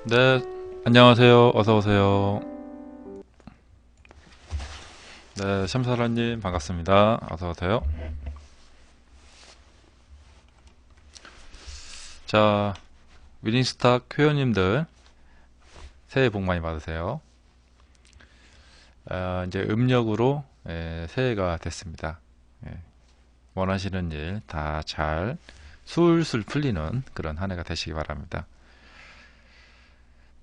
네, 안녕하세요. 어서 오세요. 네, 샴사라님 반갑습니다. 어서 오세요. 자, 위닝스탁 회원님들 새해 복 많이 받으세요. 이제 음력으로 새해가 됐습니다. 예, 원하시는 일 다 잘 술술 풀리는 그런 한 해가 되시기 바랍니다.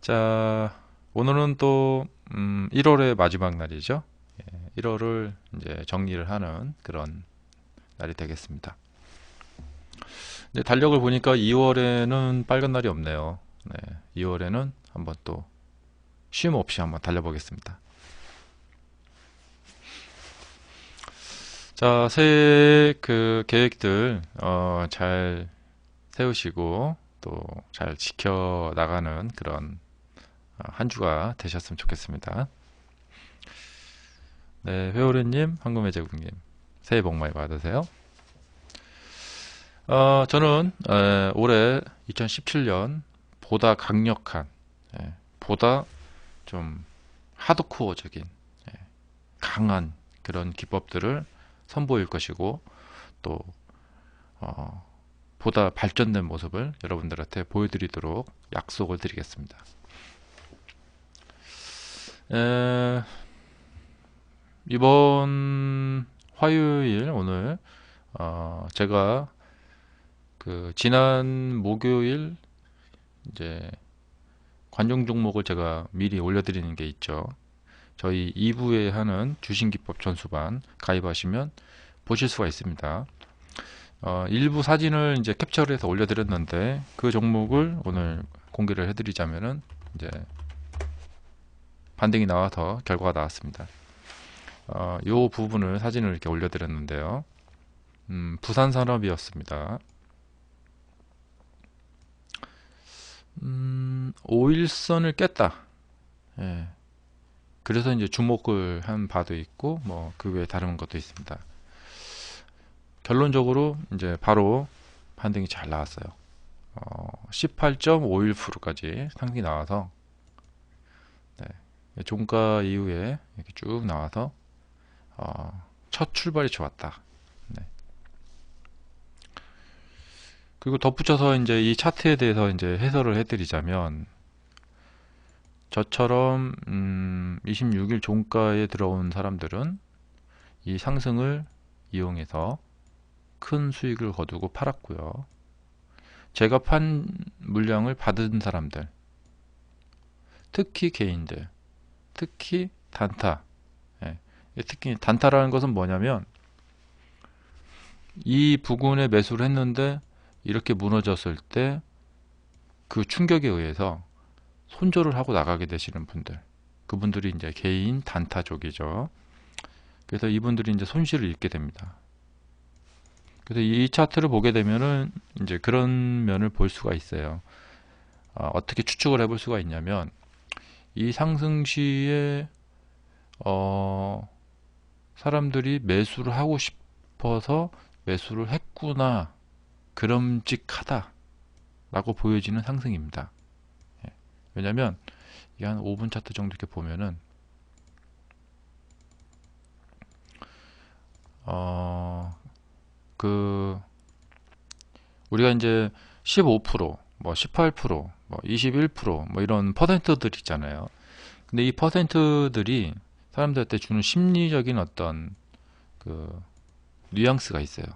자, 오늘은 또 1월의 마지막 날이죠. 1월을 이제 정리를 하는 그런 날이 되겠습니다. 네, 달력을 보니까 2월에는 빨간 날이 없네요. 네, 2월에는 한번 또 쉼 없이 한번 달려보겠습니다. 자, 새해 그 계획들 잘 세우시고 또 잘 지켜 나가는 그런 한 주가 되셨으면 좋겠습니다. 네, 회오리님, 황금해제국님, 새해 복 많이 받으세요. 저는 올해 2017년 보다 강력한, 보다 좀 하드코어적인, 강한 그런 기법들을 선보일 것이고 또 보다 발전된 모습을 여러분들한테 보여드리도록 약속을 드리겠습니다. 이번 화요일 오늘 제가 그 지난 목요일 이제 관종 종목을 제가 미리 올려드리는 게 있죠. 저희 2부에 하는 주신기법 전수반 가입하시면 보실 수가 있습니다. 일부 사진을 이제 캡처를 해서 올려드렸는데 그 종목을 오늘 공개를 해드리자면은 이제 반등이 나와서 결과가 나왔습니다. 요 부분을 사진을 이렇게 올려드렸는데요. 부산산업이었습니다. 5일선을 깼다. 예. 그래서 이제 주목을 한 바도 있고 뭐 그 외에 다른 것도 있습니다. 결론적으로 이제 바로 반등이 잘 나왔어요. 18.51%까지 상승이 나와서 네, 종가 이후에 이렇게 쭉 나와서 첫 출발이 좋았다. 네. 그리고 덧붙여서 이제 이 차트에 대해서 이제 해설을 해드리자면 저처럼 26일 종가에 들어온 사람들은 이 상승을 이용해서 큰 수익을 거두고 팔았고요. 제가 판 물량을 받은 사람들, 특히 개인들, 특히 단타. 예, 특히 단타라는 것은 뭐냐면 이 부근에 매수를 했는데 이렇게 무너졌을 때 그 충격에 의해서 손절을 하고 나가게 되시는 분들, 그분들이 이제 개인 단타족이죠. 그래서 이분들이 이제 손실을 입게 됩니다. 그래서 이 차트를 보게 되면은 이제 그런 면을 볼 수가 있어요. 어떻게 추측을 해볼 수가 있냐면 이 상승 시에 사람들이 매수를 하고 싶어서 매수를 했구나, 그럼직하다 라고 보여지는 상승입니다. 왜냐면 이게 한 5분 차트 정도 이렇게 보면은 그 우리가 이제 15%, 뭐 18%, 뭐 21%뭐 이런 퍼센트들 있잖아요. 근데 이 퍼센트들이 사람들한테 주는 심리적인 어떤 그 뉘앙스가 있어요.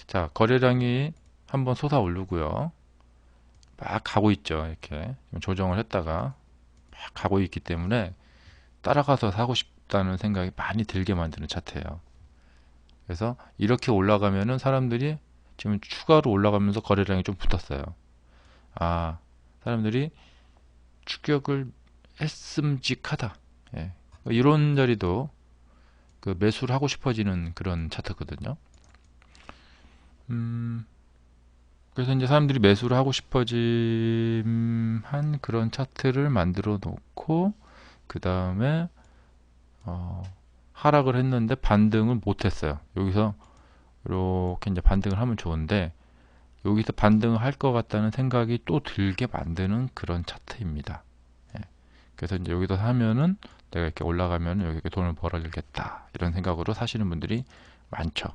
자, 거래량이 한번 솟아오르고요. 막 가고 있죠. 이렇게 조정을 했다가 막 가고 있기 때문에 따라가서 사고 싶다는 생각이 많이 들게 만드는 차트예요. 그래서 이렇게 올라가면은 사람들이 지금 추가로 올라가면서 거래량이 좀 붙었어요. 사람들이 추격을 했음직하다. 예. 이런 자리도 그 매수를 하고 싶어지는 그런 차트거든요. 그래서 이제 사람들이 매수를 하고 싶어짐한 그런 차트를 만들어 놓고 그 다음에 하락을 했는데 반등을 못했어요. 여기서 이렇게 이제 반등을 하면 좋은데 여기서 반등을 할 것 같다는 생각이 또 들게 만드는 그런 차트입니다. 예. 그래서 이제 여기서 사면은 내가 이렇게 올라가면 여기 이렇게 돈을 벌어들겠다 이런 생각으로 사시는 분들이 많죠.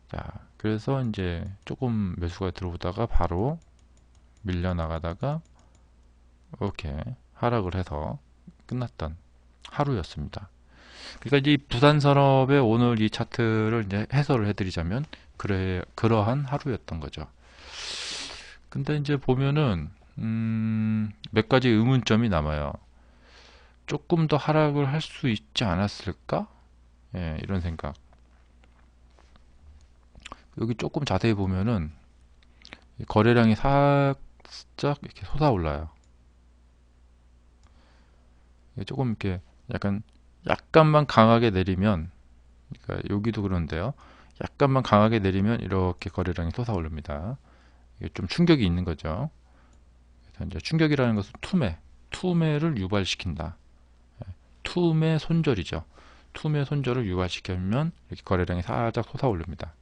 자, 그래서 이제 조금 매수가 들어오다가 바로 밀려 나가다가 이렇게 하락을 해서 끝났던 하루였습니다. 그러니까 이 부산산업의 오늘 이 차트를 이제 해설을 해드리자면 그러한 하루였던 거죠. 근데 이제 보면은 몇 가지 의문점이 남아요. 조금 더 하락을 할 수 있지 않았을까? 예, 이런 생각. 여기 조금 자세히 보면은 거래량이 살짝 이렇게 솟아올라요. 조금 이렇게 약간만 강하게 내리면, 그러니까 여기도 그런데요. 약간만 강하게 내리면 이렇게 거래량이 솟아오릅니다. 이게 좀 충격이 있는 거죠. 그래서 이제 충격이라는 것은 투매를 유발시킨다. 투매 손절이죠. 투매 손절을 유발시키면 이렇게 거래량이 살짝 솟아오릅니다.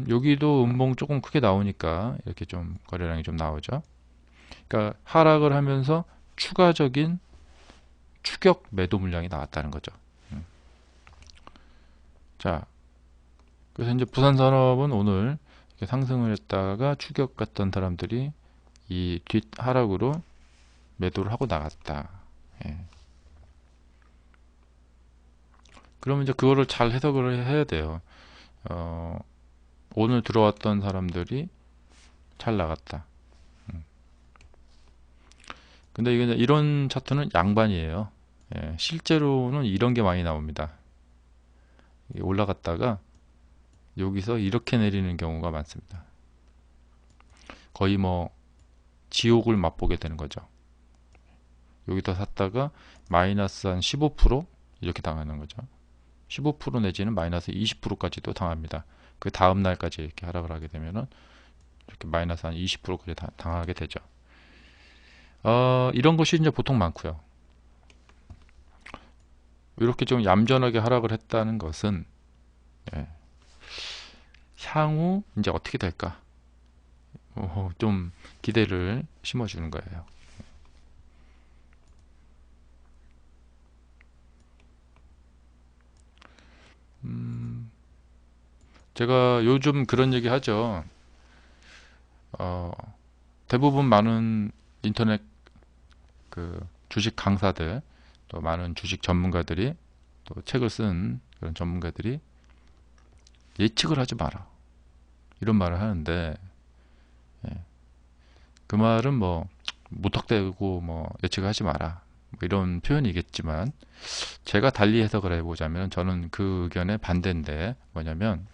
여기도 음봉 조금 크게 나오니까 이렇게 좀 거래량이 좀 나오죠. 그러니까 하락을 하면서 추가적인 추격 매도 물량이 나왔다는 거죠. 자, 그래서 이제 부산산업은 오늘 이렇게 상승을 했다가 추격 갔던 사람들이 이 뒷 하락으로 매도를 하고 나갔다. 예. 그러면 이제 그거를 잘 해석을 해야 돼요. 오늘 들어왔던 사람들이 잘 나갔다. 근데 이게 이런 차트는 양반이에요. 예, 실제로는 이런 게 많이 나옵니다. 올라갔다가 여기서 이렇게 내리는 경우가 많습니다. 거의 뭐 지옥을 맛보게 되는 거죠. 여기서 샀다가 마이너스 한 15% 이렇게 당하는 거죠. 15% 내지는 마이너스 20%까지도 당합니다. 그 다음 날까지 이렇게 하락을 하게 되면은 이렇게 마이너스 한 20%까지 당하게 되죠. 이런 것이 이제 보통 많고요. 이렇게 좀 얌전하게 하락을 했다는 것은 예, 향후 이제 어떻게 될까? 좀 기대를 심어주는 거예요. 제가 요즘 그런 얘기 하죠. 대부분 많은 인터넷 그 주식 강사들, 또 많은 주식 전문가들이, 또 책을 쓴 그런 전문가들이 예측을 하지 마라 이런 말을 하는데, 예, 그 말은 뭐 무턱대고 뭐 예측을 하지 마라 뭐 이런 표현이겠지만, 제가 달리 해석을 해보자면 저는 그 의견에 반대인데, 뭐냐면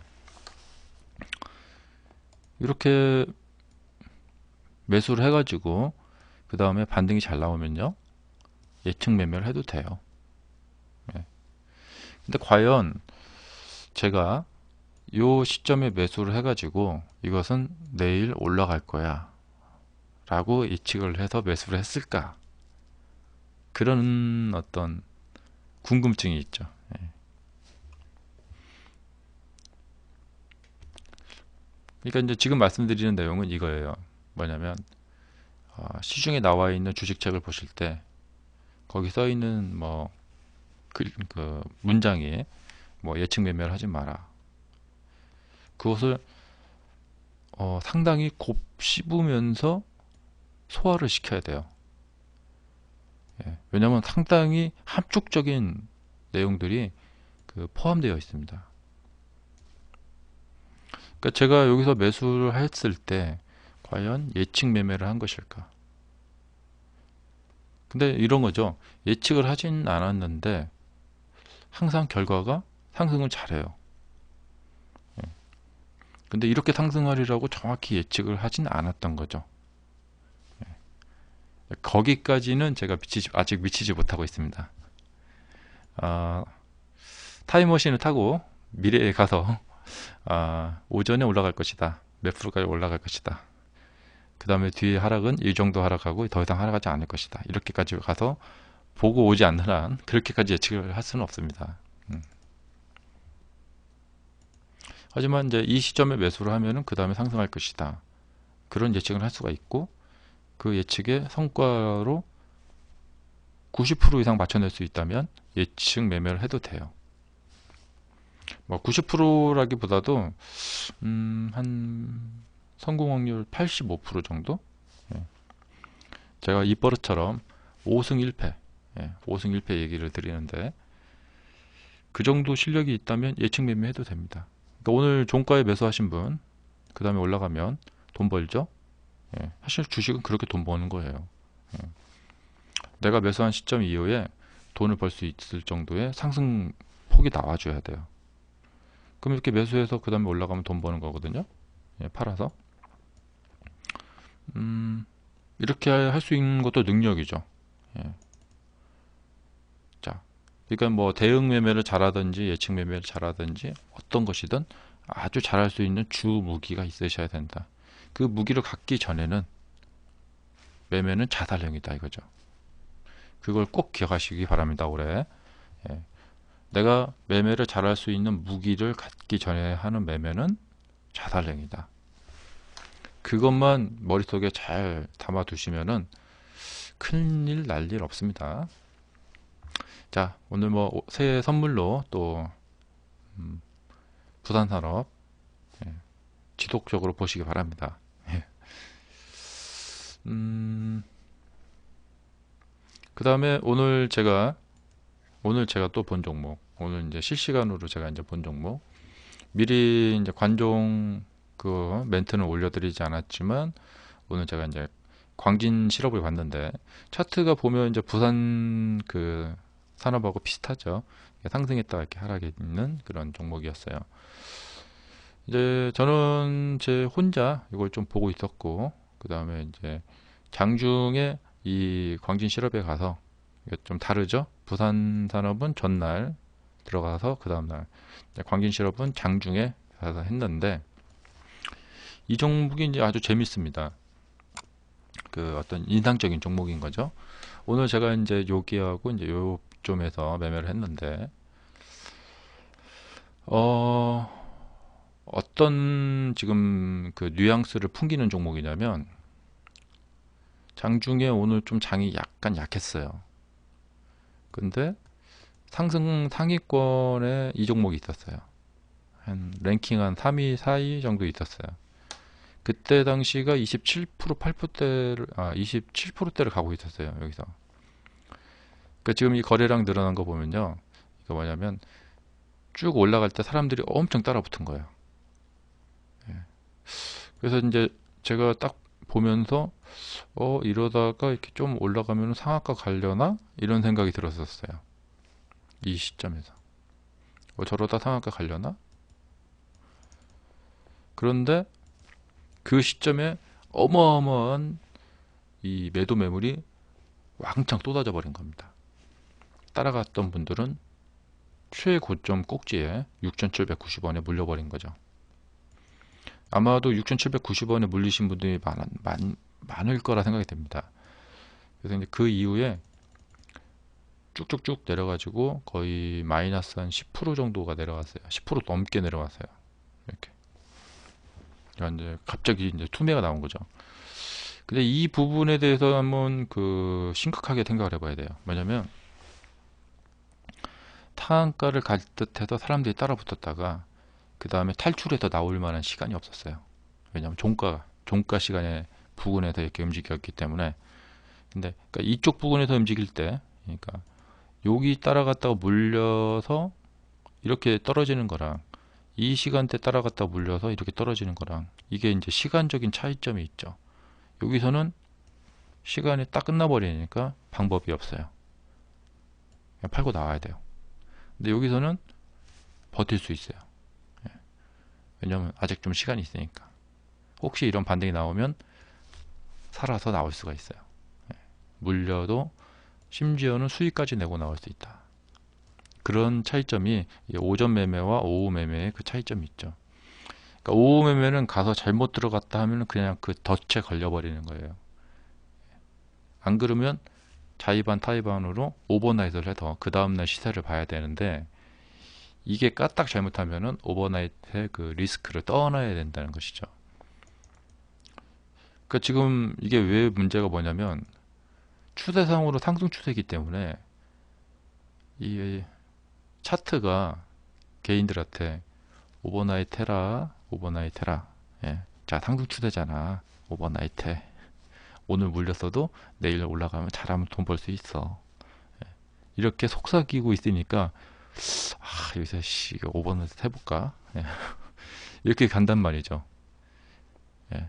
이렇게 매수를 해가지고 그 다음에 반등이 잘 나오면요, 예측 매매를 해도 돼요. 예. 근데 과연 제가 요 시점에 매수를 해가지고 이것은 내일 올라갈 거야 라고 예측을 해서 매수를 했을까, 그런 어떤 궁금증이 있죠. 예. 그러니까 이제 지금 말씀드리는 내용은 이거예요. 뭐냐면 시중에 나와 있는 주식책을 보실 때 거기 써 있는 뭐 그 문장이 뭐 예측 매매를 하지 마라, 그것을 상당히 곱씹으면서 소화를 시켜야 돼요. 예. 왜냐하면 상당히 함축적인 내용들이 포함되어 있습니다. 그러니까 제가 여기서 매수를 했을 때 과연 예측 매매를 한 것일까? 근데 이런 거죠. 예측을 하진 않았는데 항상 결과가 상승을 잘해요. 예. 근데 이렇게 상승하리라고 정확히 예측을 하진 않았던 거죠. 예. 거기까지는 제가 아직 미치지 못하고 있습니다. 타임머신을 타고 미래에 가서 오전에 올라갈 것이다, 몇 프로까지 올라갈 것이다, 그 다음에 뒤에 하락은 이 정도 하락하고 더 이상 하락하지 않을 것이다, 이렇게까지 가서 보고 오지 않는 한 그렇게까지 예측을 할 수는 없습니다. 하지만 이제 이 시점에 매수를 하면은 그 다음에 상승할 것이다. 그런 예측을 할 수가 있고, 그 예측의 성과로 90% 이상 맞춰낼 수 있다면 예측 매매를 해도 돼요. 뭐 90%라기보다도 한 성공 확률 85% 정도? 예. 제가 이버릇처럼 5승 1패, 5승 1패 얘기를 드리는데, 그 정도 실력이 있다면 예측 매매해도 됩니다. 그러니까 오늘 종가에 매수하신 분, 그 다음에 올라가면 돈 벌죠? 사실 주식은 그렇게 돈 버는 거예요. 내가 매수한 시점 이후에 돈을 벌 수 있을 정도의 상승 폭이 나와줘야 돼요. 그럼 이렇게 매수해서 그 다음에 올라가면 돈 버는 거거든요. 팔아서. 이렇게 할 수 있는 것도 능력이죠. 자, 그러니까 뭐 대응 매매를 잘하든지 예측 매매를 잘하든지 어떤 것이든 아주 잘할 수 있는 주 무기가 있으셔야 된다. 그 무기를 갖기 전에는 매매는 자살행위다 이거죠. 그걸 꼭 기억하시기 바랍니다. 올해. 내가 매매를 잘할 수 있는 무기를 갖기 전에 하는 매매는 자살행위다. 그것만 머릿속에 잘 담아 두시면은 큰일 날 일 없습니다. 자, 오늘 뭐 새해 선물로 또 부산산업 지속적으로 보시기 바랍니다. 그 다음에 오늘 제가 또 본 종목, 오늘 이제 실시간으로 제가 이제 본 종목, 미리 이제 관종 그 멘트는 올려드리지 않았지만 오늘 제가 이제 광진 실업을 봤는데 차트가 보면 이제 부산 그 산업하고 비슷하죠. 상승했다가 이렇게 하락해 있는 그런 종목이었어요. 이제 저는 제 혼자 이걸 좀 보고 있었고, 그 다음에 이제 장중에 이 광진 실업에 가서 좀 다르죠. 부산 산업은 전날 들어가서 그 다음날 광진 실업은 장중에 가서 했는데, 이 종목이 이제 아주 재밌습니다. 그 어떤 인상적인 종목인 거죠. 오늘 제가 이제 여기하고 이제 요점에서 매매를 했는데, 어떤 지금 그 뉘앙스를 풍기는 종목이냐면, 장중에 오늘 좀 장이 약간 약했어요. 근데 상승 상위권에 이 종목이 있었어요. 한 랭킹 한 3위, 4위 정도 있었어요. 그때 당시가 27% 8%대를 27%대를 가고 있었어요. 여기서. 그러니까 지금 이 거래량 늘어난 거 보면요. 이거 뭐냐면 쭉 올라갈 때 사람들이 엄청 따라 붙은 거예요. 그래서 이제 제가 딱 보면서 이러다가 이렇게 좀 올라가면 상한가 가려나? 이런 생각이 들었었어요. 이 시점에서. 저러다 상한가 가려나? 그런데 그 시점에 어마어마한 이 매도 매물이 왕창 쏟아져 버린 겁니다. 따라갔던 분들은 최고점 꼭지에 6,790원에 물려버린 거죠. 아마도 6,790원에 물리신 분들이 많을 거라 생각이 됩니다. 그래서 이제 그 이후에 쭉쭉쭉 내려가지고 거의 마이너스 한 10% 정도가 내려갔어요. 10% 넘게 내려왔어요. 이렇게. 그러니까 이제 갑자기 이제 투매가 나온 거죠. 근데 이 부분에 대해서 한번 그 심각하게 생각을 해봐야 돼요. 뭐냐면 타한가를 갈 듯해서 사람들이 따라 붙었다가 그 다음에 탈출해서 나올 만한 시간이 없었어요. 왜냐하면 종가 시간에 부근에서 이렇게 움직였기 때문에. 근데 그러니까 이쪽 부근에서 움직일 때, 그러니까 여기 따라갔다가 물려서 이렇게 떨어지는 거랑 이 시간대 따라갔다가 물려서 이렇게 떨어지는 거랑 이게 이제 시간적인 차이점이 있죠. 여기서는 시간이 딱 끝나버리니까 방법이 없어요. 그냥 팔고 나와야 돼요. 근데 여기서는 버틸 수 있어요. 왜냐면 아직 좀 시간이 있으니까. 혹시 이런 반등이 나오면 살아서 나올 수가 있어요. 물려도 심지어는 수익까지 내고 나올 수 있다. 그런 차이점이 오전 매매와 오후 매매의 그 차이점이 있죠. 그러니까 오후 매매는 가서 잘못 들어갔다 하면 그냥 그 덫에 걸려버리는 거예요. 안 그러면 자의반 타의반으로 오버나잇을 해서 그 다음날 시세를 봐야 되는데, 이게 까딱 잘못하면은 오버나이트의 그 리스크를 떠나야 된다는 것이죠. 그러니까 지금 이게 왜 문제가 뭐냐면 추세상으로 상승 추세이기 때문에 이 차트가 개인들한테 오버나이트 해라, 오버나이트 해라. 예. 자, 상승 추세잖아. 오버나이트 해. 오늘 물렸어도 내일 올라가면 잘하면 돈 벌 수 있어. 이렇게 속삭이고 있으니까 여기서 이거 오버나이트 해볼까? 예. 이렇게 간단 말이죠. 예.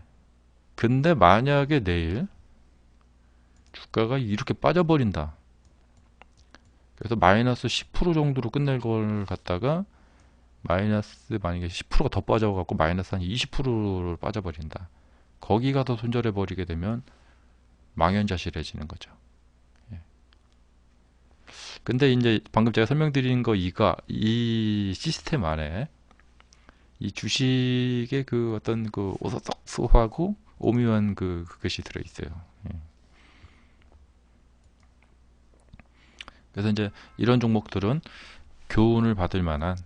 근데 만약에 내일 주가가 이렇게 빠져버린다. 그래서 마이너스 10% 정도로 끝낼 걸 갖다가 마이너스 만약에 10%가 더 빠져갖고 마이너스 한 20%를 빠져버린다. 거기 가서 손절해 버리게 되면 망연자실해지는 거죠. 예. 근데 이제 방금 제가 설명드린 이 시스템 안에 이 주식의 그 어떤 그 오소하고 오묘한 그것이 들어있어요. 예. 그래서 이제 이런 종목들은 교훈을 받을 만한,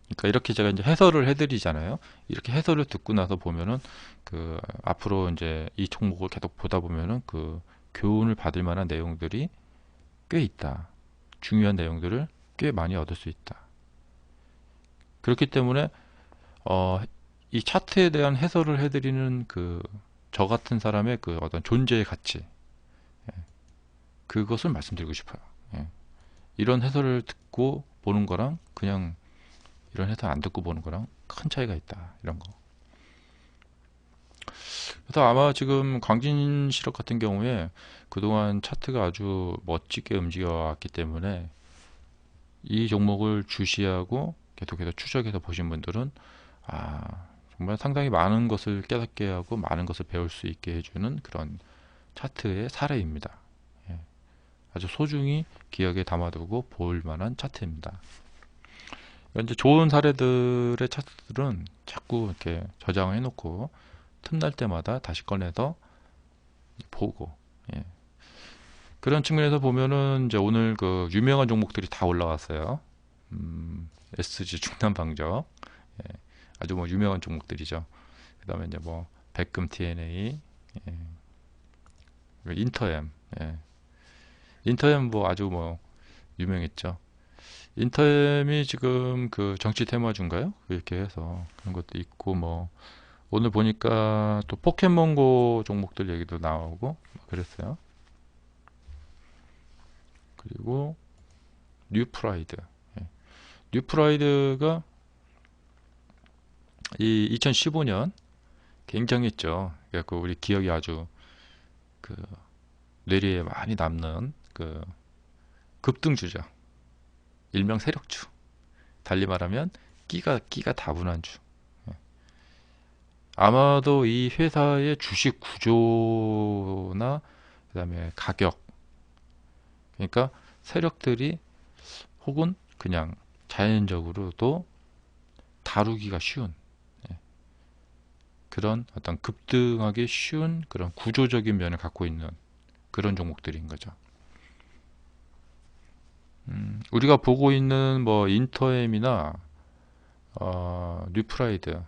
그러니까 이렇게 제가 이제 해설을 해드리잖아요. 이렇게 해설을 듣고 나서 보면은 그 앞으로 이제 이 종목을 계속 보다 보면은 그 교훈을 받을 만한 내용들이 꽤 있다. 중요한 내용들을 꽤 많이 얻을 수 있다. 그렇기 때문에 이 차트에 대한 해설을 해드리는 그 저 같은 사람의 그 어떤 존재의 가치, 그것을 말씀드리고 싶어요. 예. 이런 해설을 듣고 보는 거랑 그냥 이런 해설 안 듣고 보는 거랑 큰 차이가 있다. 이런 거. 그래서 아마 지금 광진실업 같은 경우에 그동안 차트가 아주 멋지게 움직여 왔기 때문에 이 종목을 주시하고 계속해서 추적해서 보신 분들은 정말 상당히 많은 것을 깨닫게 하고 많은 것을 배울 수 있게 해주는 그런 차트의 사례입니다. 예. 아주 소중히 기억에 담아두고 볼 만한 차트입니다. 이제 좋은 사례들의 차트들은 자꾸 이렇게 저장해 놓고 틈날 때마다 다시 꺼내서 보고, 예. 그런 측면에서 보면은 이제 오늘 그 유명한 종목들이 다 올라왔어요. SG 중남방적, 예. 아주 뭐 유명한 종목들이죠. 그다음에 이제 뭐 백금 TNA, 예. 인터엠, 예. 인터엠 뭐 아주 뭐 유명했죠. 인터엠이 지금 그 정치 테마주인가요? 이렇게 해서 그런 것도 있고, 뭐 오늘 보니까 또 포켓몬고 종목들 얘기도 나오고 그랬어요. 그리고 뉴프라이드, 예. 뉴프라이드가 이 2015년 굉장했죠. 그래서 우리 기억이 아주 그 뇌리에 많이 남는 그 급등주죠. 일명 세력주. 달리 말하면 끼가 다분한 주. 아마도 이 회사의 주식 구조나 그다음에 가격, 그러니까 세력들이 혹은 그냥 자연적으로도 다루기가 쉬운, 예, 그런 어떤 급등하기 쉬운 그런 구조적인 면을 갖고 있는 그런 종목들인 거죠. 우리가 보고 있는 뭐 인터엠이나 뉴프라이드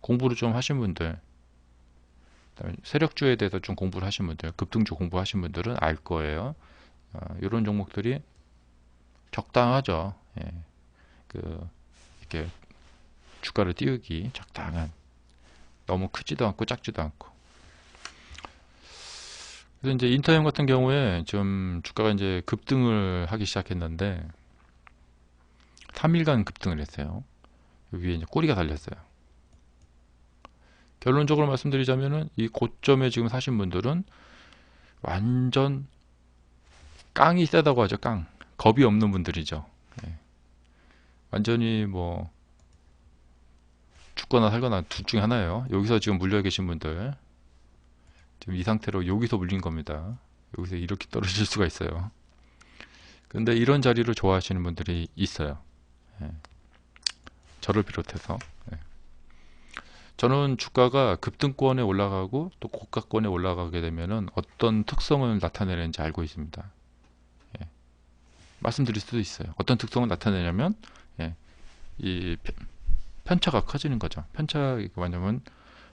공부를 좀 하신 분들, 그다음에 세력주에 대해서 좀 공부를 하신 분들, 급등주 공부하신 분들은 알 거예요. 이런 종목들이 적당하죠. 예. 이렇게 주가를 띄우기 적당한, 너무 크지도 않고 작지도 않고. 그래서 이제 인터엠 같은 경우에 좀 주가가 이제 급등을 하기 시작했는데 3일간 급등을 했어요. 위에 이제 꼬리가 달렸어요. 결론적으로 말씀드리자면은 이 고점에 지금 사신 분들은 완전 깡이 세다고 하죠. 깡. 겁이 없는 분들이죠. 예. 완전히 뭐 죽거나 살거나 둘 중에 하나예요. 여기서 지금 물려 계신 분들, 지금 이 상태로 여기서 물린 겁니다. 여기서 이렇게 떨어질 수가 있어요. 근데 이런 자리를 좋아하시는 분들이 있어요. 예. 저를 비롯해서. 예. 저는 주가가 급등권에 올라가고 또 고가권에 올라가게 되면은 어떤 특성을 나타내는지 알고 있습니다. 예. 말씀드릴 수도 있어요. 어떤 특성을 나타내냐면, 예, 이 편차가 커지는 거죠. 편차가 뭐냐면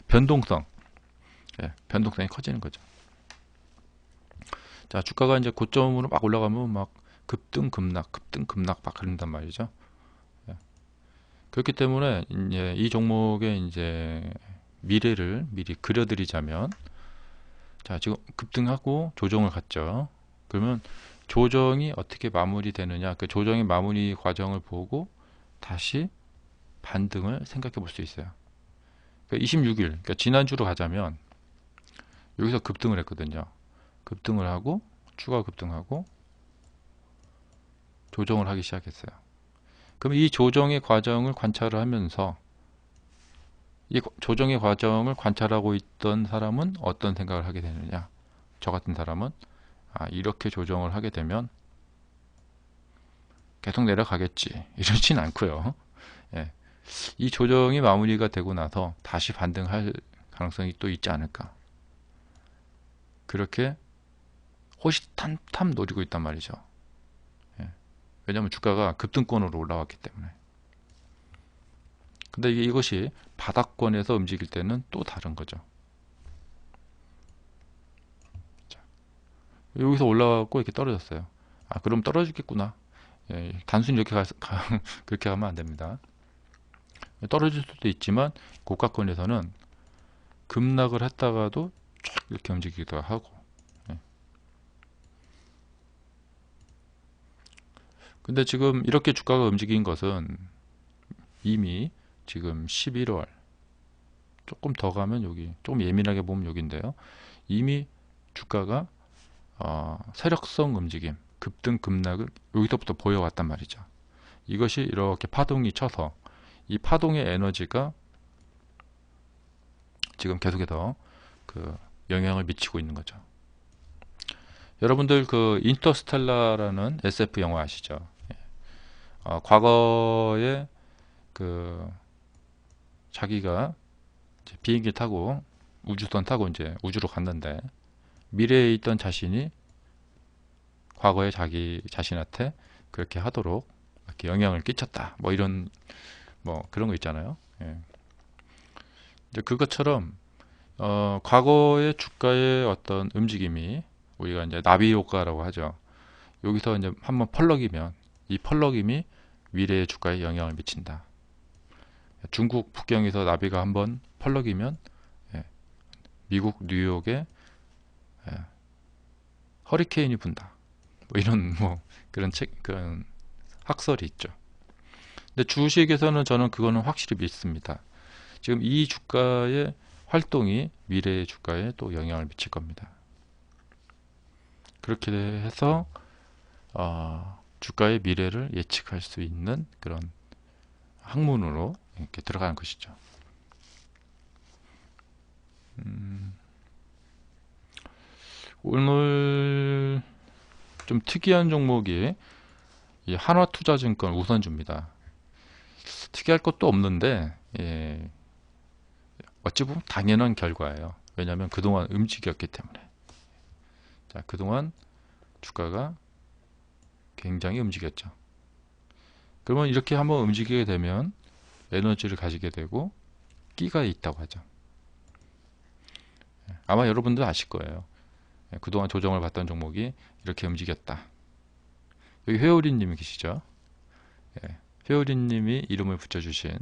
변동성, 변동성이 커지는 거죠. 자, 주가가 이제 고점으로 막 올라가면 막 급등 급락 급등 급락 막 그런단 말이죠. 그렇기 때문에 이제 이 종목의 이제 미래를 미리 그려드리자면, 자, 지금 급등하고 조정을 갔죠. 그러면 조정이 어떻게 마무리되느냐, 그 조정의 마무리 과정을 보고 다시 반등을 생각해 볼 수 있어요. 그러니까 26일, 그러니까 지난주로 가자면 여기서 급등을 했거든요. 급등을 하고 추가 급등하고 조정을 하기 시작했어요. 그럼 이 조정의 과정을 관찰을 하면서, 이 조정의 과정을 관찰하고 있던 사람은 어떤 생각을 하게 되느냐, 저 같은 사람은 이렇게 조정을 하게 되면 계속 내려가겠지 이러진 않고요. 예, 이 조정이 마무리가 되고 나서 다시 반등할 가능성이 또 있지 않을까, 그렇게 호시탐탐 노리고 있단 말이죠. 예, 왜냐하면 주가가 급등권으로 올라왔기 때문에. 근데 이것이 바닥권에서 움직일 때는 또 다른 거죠. 자, 여기서 올라가고 이렇게 떨어졌어요. 그럼 떨어지겠구나. 예, 단순히 이렇게 그렇게 가면 안 됩니다. 떨어질 수도 있지만 고가권에서는 급락을 했다가도 쫙 이렇게 움직이기도 하고. 예. 근데 지금 이렇게 주가가 움직인 것은 이미 지금 11월, 조금 더 가면 여기, 조금 예민하게 보면 여기인데요, 이미 주가가 세력성 움직임, 급등 급락을 여기서부터 보여왔단 말이죠. 이것이 이렇게 파동이 쳐서 이 파동의 에너지가 지금 계속해서 그 영향을 미치고 있는 거죠. 여러분들 그 인터스텔라라는 SF 영화 아시죠? 과거에 그 자기가 이제 비행기 타고 우주선 타고 이제 우주로 갔는데, 미래에 있던 자신이 과거의 자기 자신한테 그렇게 하도록 이렇게 영향을 끼쳤다, 뭐 이런 뭐 그런 거 있잖아요. 예. 이제 그것처럼 과거의 주가의 어떤 움직임이 우리가 이제 나비 효과라고 하죠. 여기서 이제 한번 펄럭이면 이 펄럭임이 미래의 주가에 영향을 미친다. 중국 북경에서 나비가 한번 펄럭이면 미국 뉴욕에 허리케인이 분다. 뭐 이런 뭐 그런 학설이 있죠. 근데 주식에서는 저는 그거는 확실히 믿습니다. 지금 이 주가의 활동이 미래의 주가에 또 영향을 미칠 겁니다. 그렇게 해서 주가의 미래를 예측할 수 있는 그런 학문으로 이렇게 들어가는 것이죠. 오늘 좀 특이한 종목이 이 한화투자증권 우선주입니다. 특이할 것도 없는데, 어찌 보면 당연한 결과예요. 왜냐하면 그동안 움직였기 때문에. 자, 그동안 주가가 굉장히 움직였죠. 그러면 이렇게 한번 움직이게 되면 에너지를 가지게 되고 끼가 있다고 하죠. 아마 여러분들 아실 거예요. 그동안 조정을 받던 종목이 이렇게 움직였다. 여기 회오리님이 계시죠? 회오리님이 이름을 붙여주신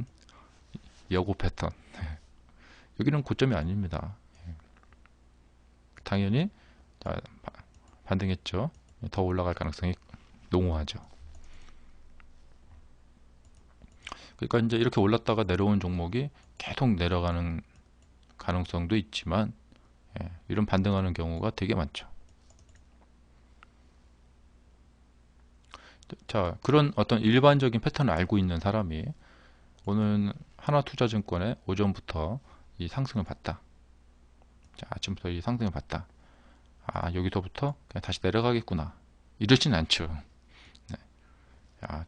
여고 패턴. 여기는 고점이 아닙니다. 당연히 반등했죠. 더 올라갈 가능성이 농후하죠. 그러니까 이제 이렇게 올랐다가 내려온 종목이 계속 내려가는 가능성도 있지만, 이런 반등하는 경우가 되게 많죠. 자, 그런 어떤 일반적인 패턴을 알고 있는 사람이 오늘 하나투자증권에 오전부터 이 상승을 봤다. 자, 아침부터 이 상승을 봤다. 여기서부터 그냥 다시 내려가겠구나, 이러진 않죠. 네.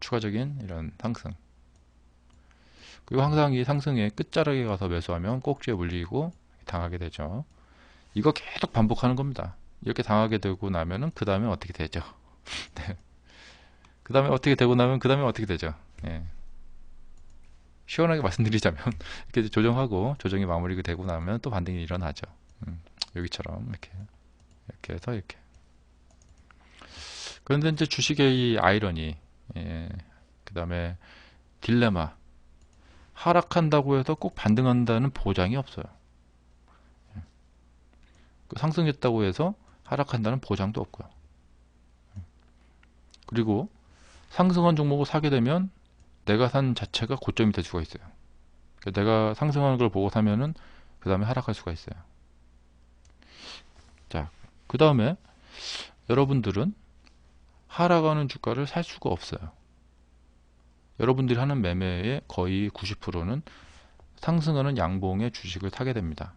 추가적인 이런 상승. 그리고 항상 이 상승의 끝자락에 가서 매수하면 꼭지에 물리고 당하게 되죠. 이거 계속 반복하는 겁니다. 이렇게 당하게 되고 나면은 그 다음에 어떻게 되죠? 네. 그 다음에 어떻게 되고 나면 그 다음에 어떻게 되죠? 예. 시원하게 말씀드리자면 이렇게 조정하고 조정이 마무리가 되고 나면 또 반등이 일어나죠. 여기처럼 이렇게 해서 이렇게. 그런데 이제 주식의 이 아이러니, 그 다음에 딜레마, 하락한다고 해서 꼭 반등한다는 보장이 없어요. 상승했다고 해서 하락한다는 보장도 없고요. 그리고 상승한 종목을 사게 되면 내가 산 자체가 고점이 될 수가 있어요. 내가 상승하는 걸 보고 사면은 그 다음에 하락할 수가 있어요. 자, 그 다음에 여러분들은 하락하는 주가를 살 수가 없어요. 여러분들이 하는 매매의 거의 90%는 상승하는 양봉의 주식을 사게 됩니다.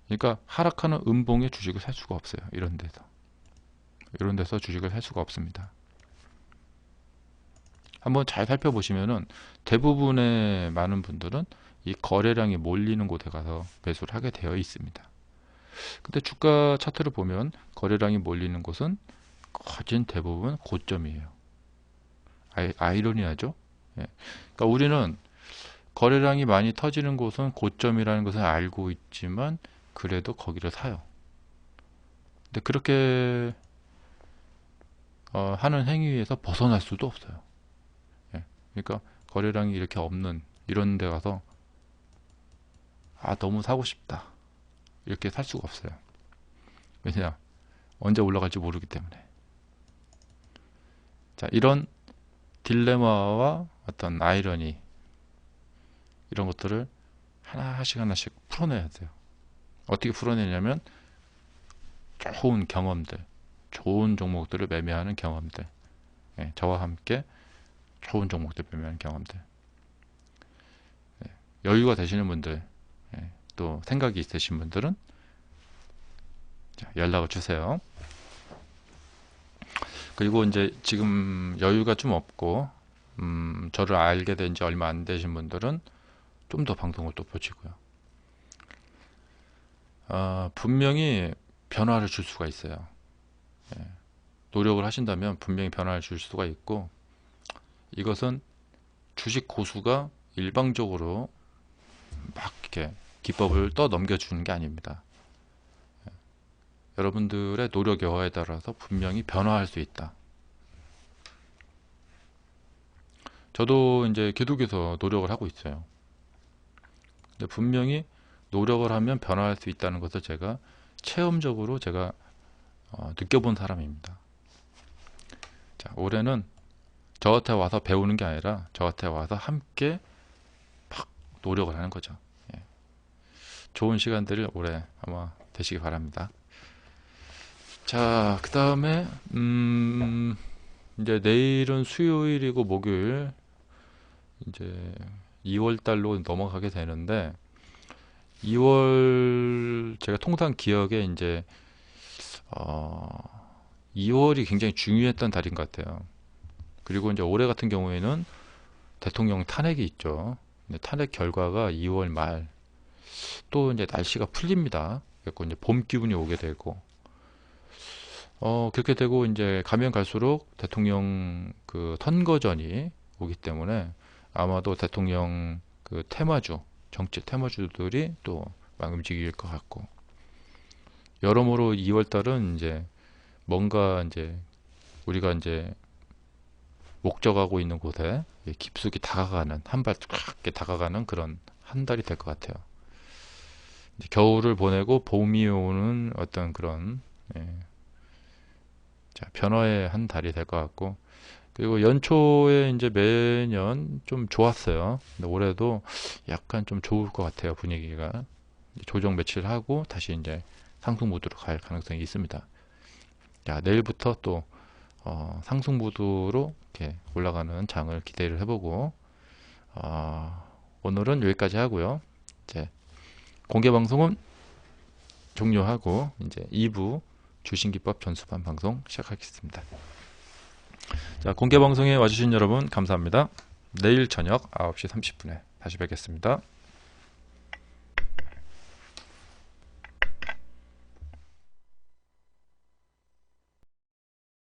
그러니까 하락하는 음봉의 주식을 살 수가 없어요. 이런 데서 주식을 살 수가 없습니다. 한번 잘 살펴보시면은 대부분의 많은 분들은 이 거래량이 몰리는 곳에 가서 매수를 하게 되어 있습니다. 근데 주가 차트를 보면 거래량이 몰리는 곳은 거진 대부분 고점이에요. 아이러니하죠? 예. 그러니까 우리는 거래량이 많이 터지는 곳은 고점이라는 것을 알고 있지만 그래도 거기를 사요. 근데 그렇게 하는 행위에서 벗어날 수도 없어요. 예. 그러니까 거래량이 이렇게 없는 이런 데 가서 너무 사고 싶다 이렇게 살 수가 없어요. 왜냐? 언제 올라갈지 모르기 때문에. 자, 이런 딜레마와 어떤 아이러니 이런 것들을 하나씩 풀어내야 돼요. 어떻게 풀어내냐면 좋은 경험들, 좋은 종목들을 매매하는 경험들, 저와 함께 좋은 종목들 매매하는 경험들, 여유가 되시는 분들, 또 생각이 있으신 분들은 연락을 주세요. 그리고 이제 지금 여유가 좀 없고 저를 알게 된 지 얼마 안 되신 분들은 좀 더 방송을 또 보시고요. 분명히 변화를 줄 수가 있어요. 노력을 하신다면 분명히 변화를 줄 수가 있고, 이것은 주식 고수가 일방적으로 막 이렇게 기법을 넘겨주는 게 아닙니다. 여러분들의 노력 여하에 따라서 분명히 변화할 수 있다. 저도 이제 계속해서 노력을 하고 있어요. 근데 분명히 노력을 하면 변화할 수 있다는 것을 제가 체험적으로 느껴본 사람입니다. 자, 올해는 저한테 와서 배우는 게 아니라 저한테 와서 함께 막 노력을 하는 거죠. 좋은 시간들이 올해 아마 되시기 바랍니다. 자, 그 다음에 이제 내일은 수요일이고 목요일 이제 2월 달로 넘어가게 되는데, 2월 제가 통상 기억에 이제 2월이 굉장히 중요했던 달인 것 같아요. 그리고 이제 올해 같은 경우에는 대통령 탄핵이 있죠. 탄핵 결과가 2월 말 또 이제 날씨가 풀립니다. 그래서 이제 봄 기분이 오게 되고, 그렇게 되고 이제 가면 갈수록 대통령 그 선거전이 오기 때문에 아마도 대통령 그 테마주, 정치 테마주들이 또 막 움직일 것 같고, 여러모로 2월 달은 이제 뭔가 이제 우리가 이제 목적하고 있는 곳에 깊숙이 다가가는, 한 발 쫙 다가가는 그런 한 달이 될 것 같아요. 이제 겨울을 보내고 봄이 오는 어떤 그런 변화의 한 달이 될 것 같고, 그리고 연초에 이제 매년 좀 좋았어요. 근데 올해도 약간 좀 좋을 것 같아요. 분위기가 조정 며칠 하고 다시 이제 상승 모드로 갈 가능성이 있습니다. 자, 내일부터 또 상승 모드로 이렇게 올라가는 장을 기대를 해보고, 오늘은 여기까지 하고요. 이제 공개 방송은 종료하고 이제 2부 주신기법 전수반 방송 시작하겠습니다. 자, 공개 방송에 와주신 여러분 감사합니다. 내일 저녁 9시 30분에 다시 뵙겠습니다.